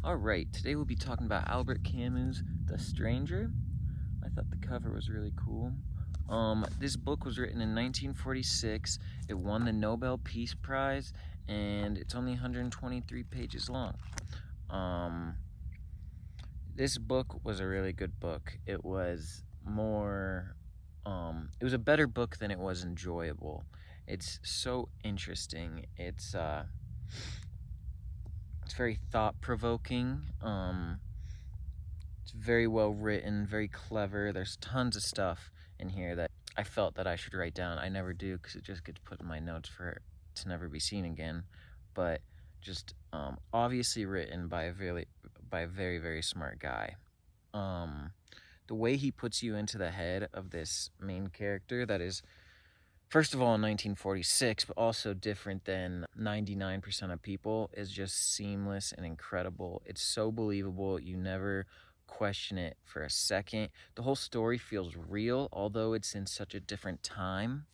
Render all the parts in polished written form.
Alright, today we'll be talking about Albert Camus' The Stranger. I thought the cover was really cool. This book was written in 1946. It won the Nobel Peace Prize, and it's only 123 pages long. This book was a really good book. It was it was a better book than it was enjoyable. It's so interesting. It's very thought-provoking. It's very well written, very clever. There's tons of stuff in here that I felt that I should write down. I never do because it just gets put in my notes to never be seen again. But just obviously written by a very, very smart guy. The way he puts you into the head of this main character that is, first of all, in 1946, but also different than 99% of people, is just seamless and incredible. It's so believable. You never question it for a second. The whole story feels real, although it's in such a different time.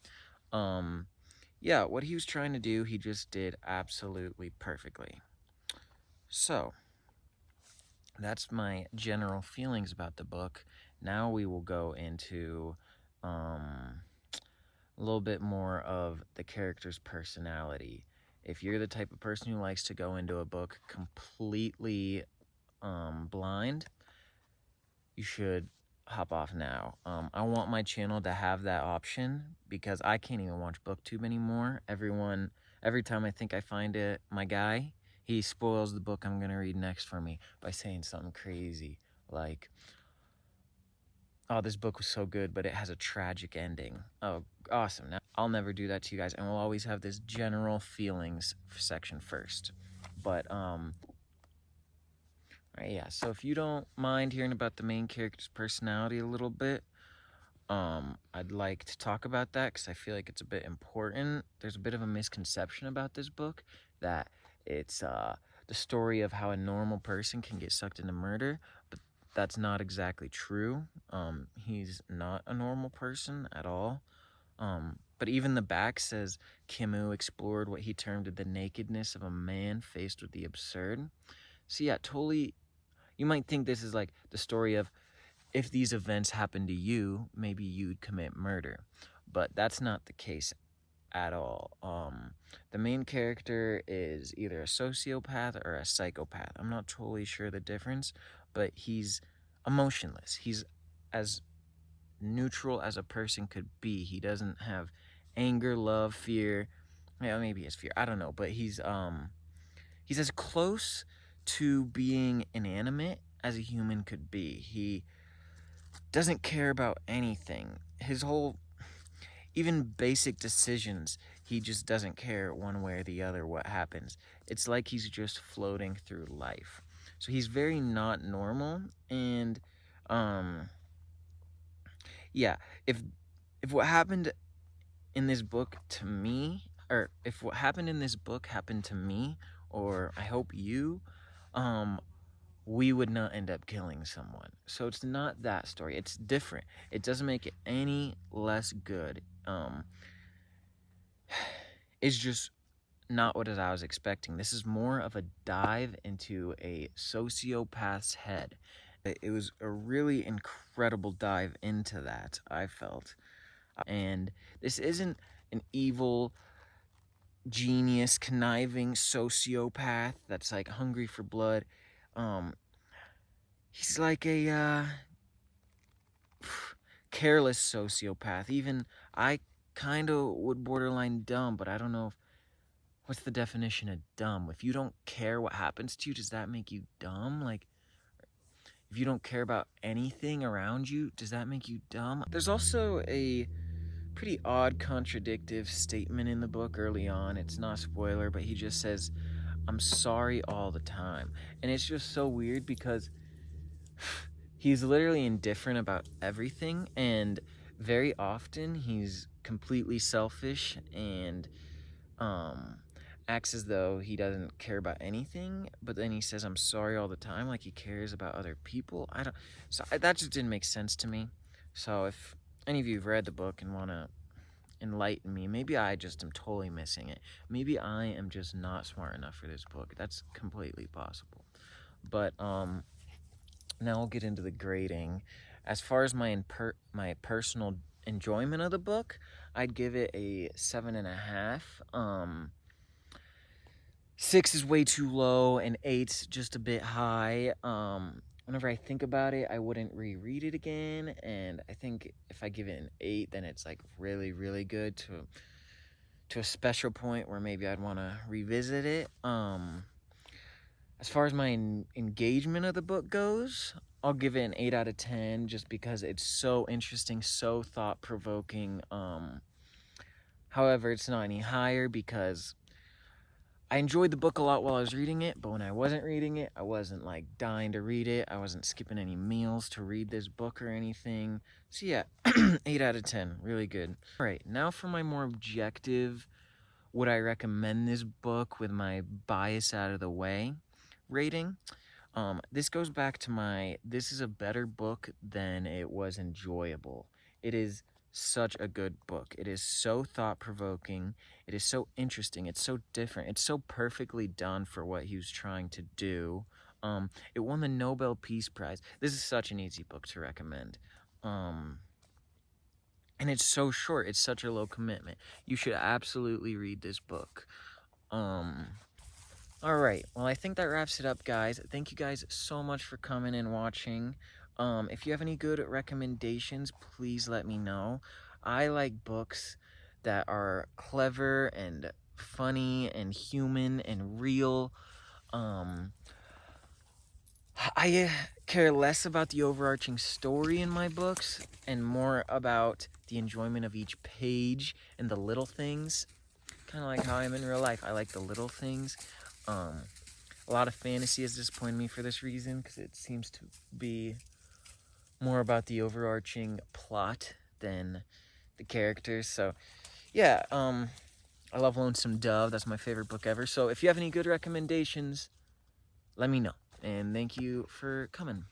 Yeah, what he was trying to do, he just did absolutely perfectly. So, that's my general feelings about the book. Now we will go into a little bit more of the character's personality. If you're the type of person who likes to go into a book completely blind, you should hop off now. I want my channel to have that option because I can't even watch BookTube anymore. Every time I think I find it, my guy, he spoils the book I'm gonna read next for me by saying something crazy like, "Oh, this book was so good, but it has a tragic ending." Oh, awesome. Now, I'll never do that to you guys, and we'll always have this general feelings section first. But, right, yeah, so if you don't mind hearing about the main character's personality a little bit, I'd like to talk about that because I feel like it's a bit important. There's a bit of a misconception about this book that it's the story of how a normal person can get sucked into murder, but that's not exactly true. He's not a normal person at all. But even the back says Camus explored what he termed the nakedness of a man faced with the absurd. So yeah, totally, you might think this is like the story of if these events happen to you, maybe you'd commit murder. But that's not the case at all. The main character is either a sociopath or a psychopath. I'm not totally sure the difference, but he's emotionless. He's as neutral as a person could be. He doesn't have anger, love, fear. Yeah, maybe he has fear. I don't know, but he's as close to being inanimate as a human could be. He doesn't care about anything. His whole, even basic decisions, he just doesn't care one way or the other what happens. It's like he's just floating through life. So he's very not normal, and yeah, if what happened in this book to me, or if what happened in this book happened to me, or I hope you, we would not end up killing someone. So it's not that story. It's different. It doesn't make it any less good. It's just not what I was expecting. This is more of a dive into a sociopath's head. It was a really incredible dive into that, I felt. And this isn't an evil, genius, conniving sociopath that's like hungry for blood. He's like a careless sociopath. Even I kind of would borderline dumb, but I don't know what's the definition of dumb. If you don't care what happens to you, does that make you dumb? Like, if you don't care about anything around you, does that make you dumb? There's also a pretty odd contradictive statement in the book early on. It's not a spoiler, but he just says, "I'm sorry all the time." And it's just so weird because he's literally indifferent about everything, and very often he's completely selfish and acts as though he doesn't care about anything, but then he says "I'm sorry" all the time, like he cares about other people. That just didn't make sense to me. So if any of you have read the book and want to enlighten me, maybe I just am totally missing it. Maybe I am just not smart enough for this book. That's completely possible. But now we'll get into the grading. As far as my personal enjoyment of the book, I'd give it a 7.5. 6 is way too low, and 8's just a bit high. Whenever I think about it, I wouldn't reread it again, and I think if I give it an 8, then it's like really, really good to a special point where maybe I'd want to revisit it. As far as my engagement of the book goes, I'll give it an 8 out of 10 just because it's so interesting, so thought-provoking. However, it's not any higher because I enjoyed the book a lot while I was reading it, but when I wasn't reading it, I wasn't like dying to read it. I wasn't skipping any meals to read this book or anything. So yeah, 8 out of 10, really good. All right, now for my more objective, would I recommend this book with my bias out of the way rating? This goes back to this is a better book than it was enjoyable. It is such a good book. It is so thought-provoking. It is so interesting. It's so different. It's so perfectly done for what he was trying to do. It won the Nobel Peace Prize. This is such an easy book to recommend. And it's so short. It's such a low commitment. You should absolutely read this book. All right, well, I think that wraps it up, guys. Thank you guys so much for coming and watching. If you have any good recommendations, please let me know. I like books that are clever and funny and human and real. I care less about the overarching story in my books and more about the enjoyment of each page and the little things. Kind of like how I'm in real life. I like the little things. A lot of fantasy has disappointed me for this reason because it seems to be more about the overarching plot than the characters. So yeah, I love Lonesome Dove. That's my favorite book ever. So if you have any good recommendations, let me know. And thank you for coming.